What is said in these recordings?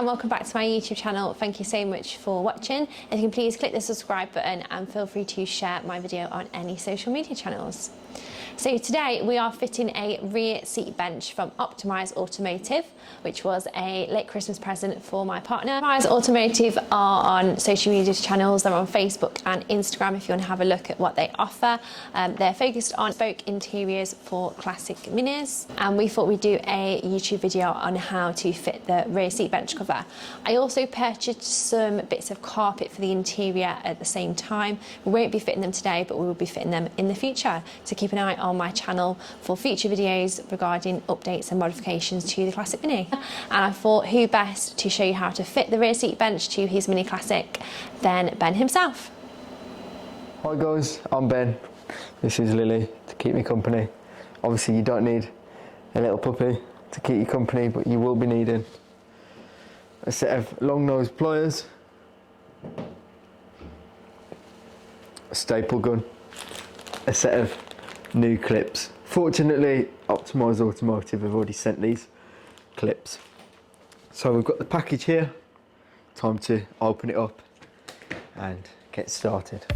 and welcome back to my YouTube channel. Thank you so much for watching. If you can please click the subscribe button and feel free to share my video on any social media channels. So today we are fitting a rear seat bench from Optimise Automotive, which was a late Christmas present for my partner. Optimise Automotive are on social media channels. They're on Facebook and Instagram if you want to have a look at what they offer. They're focused on bespoke interiors for classic minis, and we thought we'd do a YouTube video on how to fit the rear seat bench cover. I also purchased some bits of carpet for the interior at the same time. We won't be fitting them today, but we will be fitting them in the future. So keep an eye on my channel for future videos regarding updates and modifications to the Classic Mini. And I thought who best to show you how to fit the rear seat bench to his Mini Classic than Ben himself. Hi guys, I'm Ben. This is Lily to keep me company. Obviously you don't need a little puppy to keep you company, but you will be needing a set of long nose pliers, a staple gun, a set of new clips. Fortunately, Optimise Automotive have already sent these clips. So we've got the package here. Time to open it up and get started.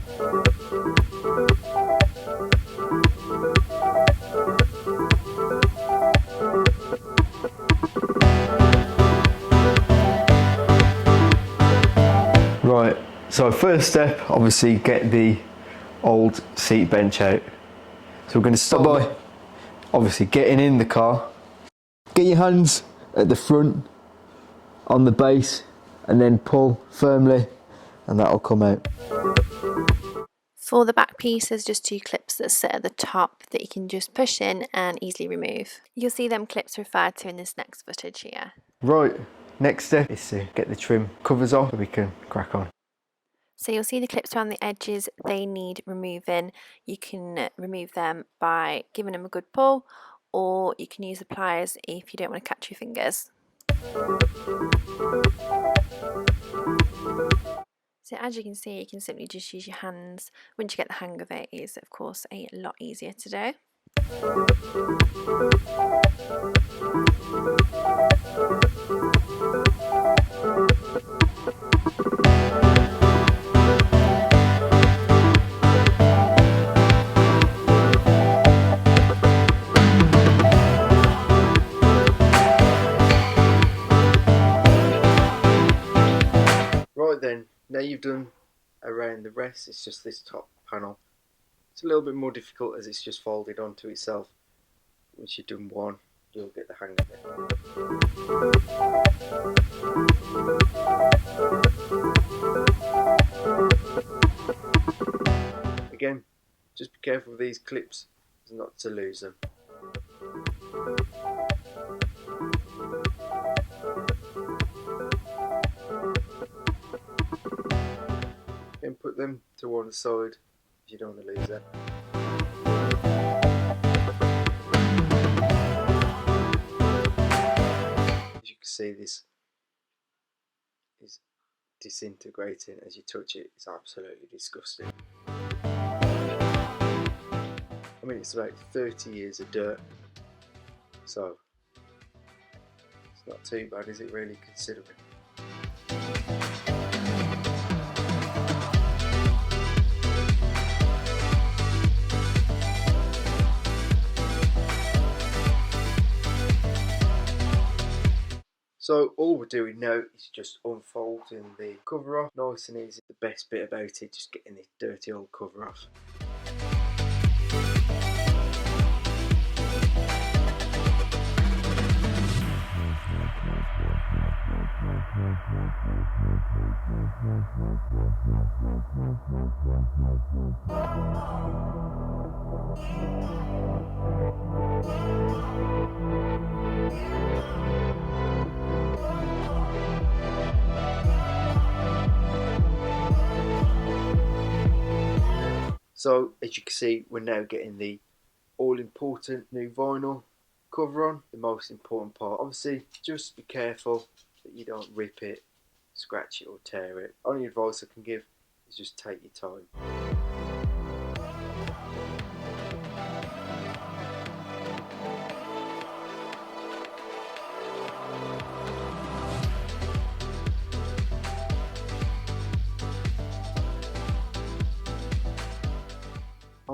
Right, so first step, obviously get the old seat bench out. So we're going to start by obviously getting in the car. Get your hands at the front on the base and then pull firmly and that'll come out. For the back piece, there's just two clips that sit at the top that you can just push in and easily remove. You'll see them clips referred to in this next footage here. Right, next step is to get the trim covers off so we can crack on. So you'll see the clips around the edges, they need removing. You can remove them by giving them a good pull, or you can use the pliers if you don't want to catch your fingers. So as you can see, you can simply just use your hands. Once you get the hang of it, it's of course a lot easier to do. Right then, now you've done around the rest, it's just this top panel. It's a little bit more difficult as it's just folded onto itself. Once you've done one, you'll get the hang of it. Again, just be careful with these clips not to lose them. And put them to one side if you don't want to lose them. As you can see, this is disintegrating as you touch it. It's absolutely disgusting. I mean, it's about 30 years of dirt, so it's not too bad, is it really, considering? So all we're doing now is just unfolding the cover off. Nice and easy. The best bit about it, just getting this dirty old cover off. So as you can see, we're now getting the all-important new vinyl cover on. The most important part, obviously, just be careful that you don't rip it, scratch it or tear it. Only advice I can give is just take your time.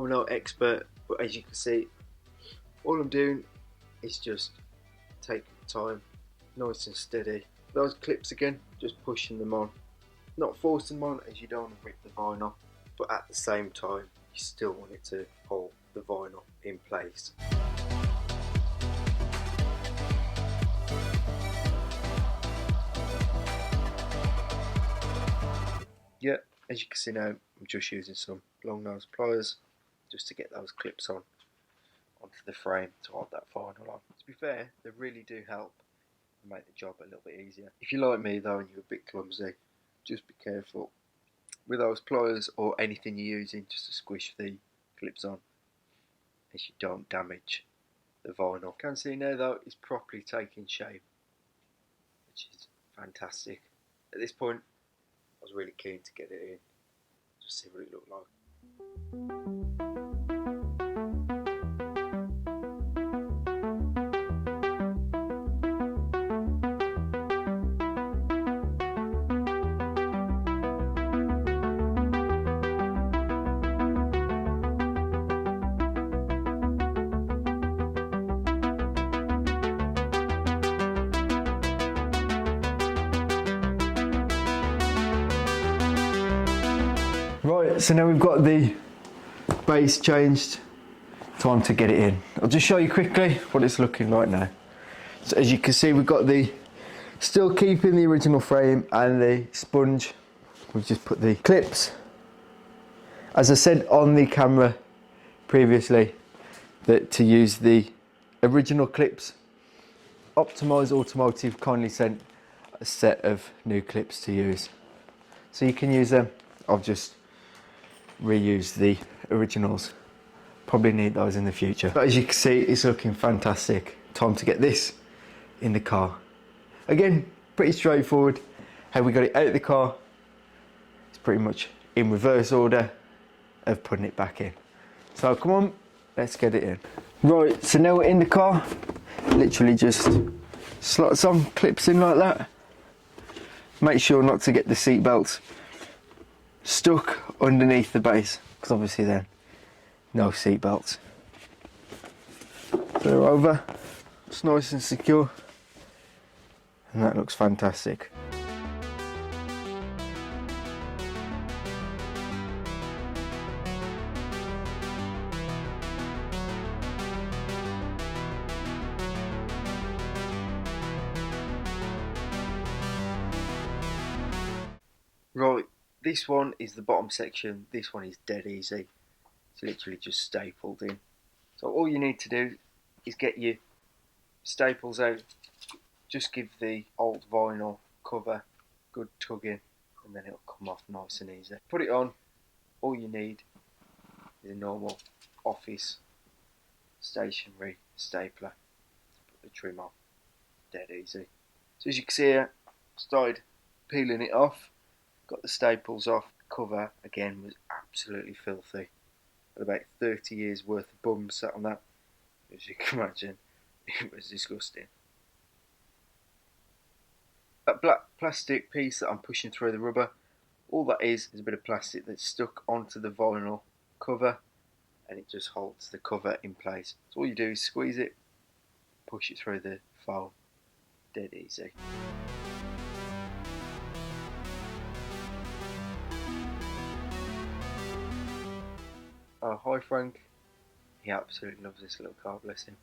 I'm no expert, but as you can see, all I'm doing is just taking time, nice and steady. Those clips again, just pushing them on. Not forcing them on, as you don't want to rip the vinyl, but at the same time, you still want it to hold the vinyl in place. Yeah, as you can see now, I'm just using some long nose pliers just to get those clips on onto the frame to hold that vinyl on. To be fair, they really do help and make the job a little bit easier. If you're like me though and you're a bit clumsy, just be careful with those pliers or anything you're using just to squish the clips on, as you don't damage the vinyl. You can see now though it's properly taking shape, which is fantastic. At this point I was really keen to get it in, just see what it looked like. Right, so now we've got the base changed, time to get it in. I'll just show you quickly what it's looking like now. So as you can see, we've got the, still keeping the original frame and the sponge. We've just put the clips. As I said on the camera previously, that to use the original clips, Optimise Automotive kindly sent a set of new clips to use. So you can use them. I've just reused the originals. Probably need those in the future. But as you can see, it's looking fantastic. Time to get this in the car. Again, pretty straightforward. How we got it out of the car, it's pretty much in reverse order of putting it back in. So come on, let's get it in. Right, so now we're in the car. Literally just slot some clips in like that. Make sure not to get the seat belts stuck underneath the base, because obviously then no seat belts. So they're over, it's nice and secure, and that looks fantastic. Right, this one is the bottom section. This one is dead easy. It's literally just stapled in. So all you need to do is get your staples out. Just give the old vinyl cover good tugging, and then it'll come off nice and easy. Put it on. All you need is a normal office stationary stapler. Put the trim on. Dead easy. So as you can see here, started peeling it off. Got the staples off. The cover again was absolutely filthy. Had about 30 years worth of bums sat on that. As you can imagine, it was disgusting. That black plastic piece that I'm pushing through the rubber, all that is a bit of plastic that's stuck onto the vinyl cover, and it just holds the cover in place. So all you do is squeeze it, push it through the foam. Dead easy. Oh, hi Frank. He absolutely loves this little car, bless him.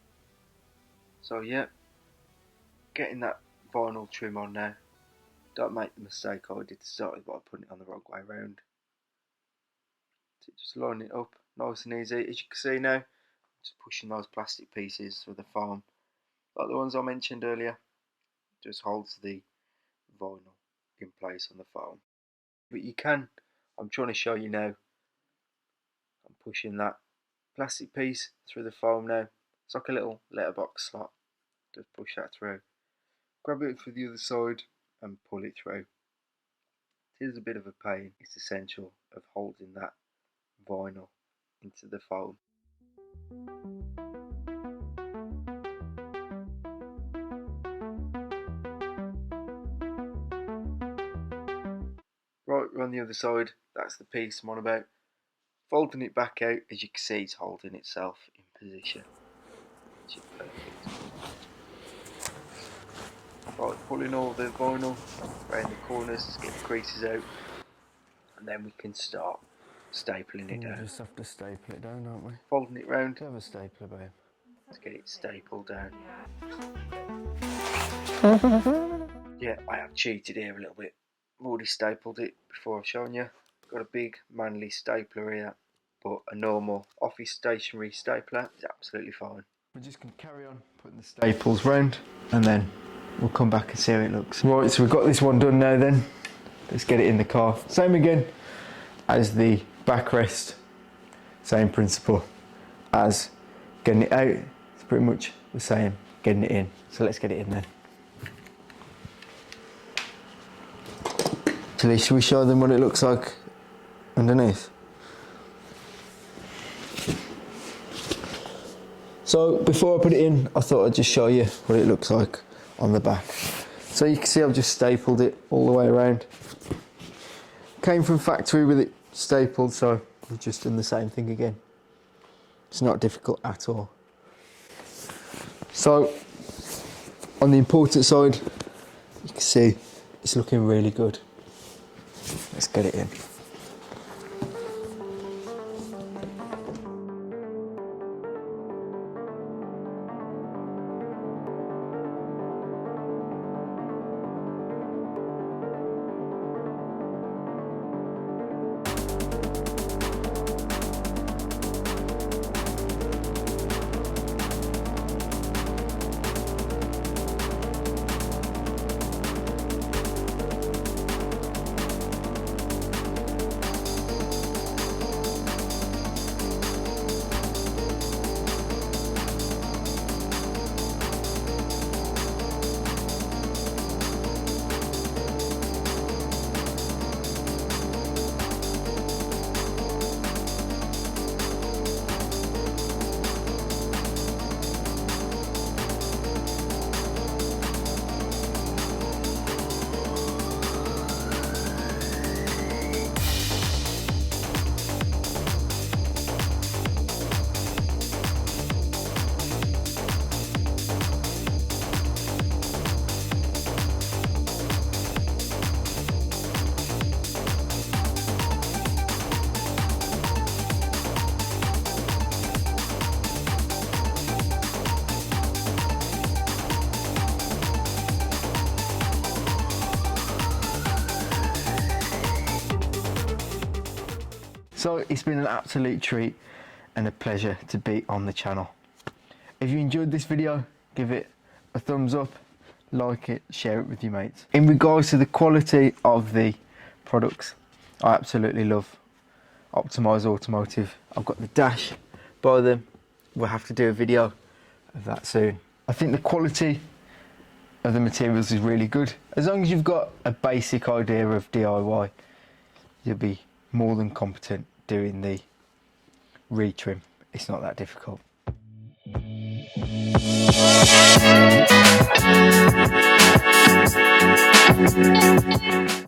So yeah, getting that vinyl trim on now. Don't make the mistake I did to start with by putting it on the wrong way round. So just line it up nice and easy. As you can see now, just pushing those plastic pieces through the foam, like the ones I mentioned earlier. Just holds the vinyl in place on the foam. But you can, I'm trying to show you now, I'm pushing that plastic piece through the foam now. It's like a little letterbox slot. Just push that through. Grab it for the other side and pull it through. It is a bit of a pain. It's essential of holding that vinyl into the foam. Right, we're on the other side. That's the piece I'm on about. folding it back out, as you can see, it's holding itself in position, which is perfect. Right, pulling all the vinyl around the corners to get the creases out, and then we can start stapling it down. We just have to staple it down, don't we? Folding it round Do you have a stapler, babe? to get it stapled down. Yeah, I have cheated here a little bit. I've already stapled it before I've shown you. Got a big manly stapler here, but a normal office stationary stapler is absolutely fine. We're just going to carry on putting the Staples round, and then we'll come back and see how it looks. Right, so we've got this one done now then. Let's get it in the car. Same again as the backrest. Same principle as getting it out. It's pretty much the same getting it in. So let's get it in then. Actually, should we show them what it looks like underneath? So before I put it in, I thought I'd just show you what it looks like on the back. So you can see I've just stapled it all the way around. Came from factory with it stapled, so we've just done the same thing again. It's not difficult at all. So on the important side, you can see it's looking really good. Let's get it in. So it's been an absolute treat and a pleasure to be on the channel. If you enjoyed this video, give it a thumbs up, like it, share it with your mates. In regards to the quality of the products, I absolutely love Optimise Automotive. I've got the dash by them. We'll have to do a video of that soon. I think the quality of the materials is really good. As long as you've got a basic idea of DIY, you'll be more than competent doing the retrim. It's not that difficult.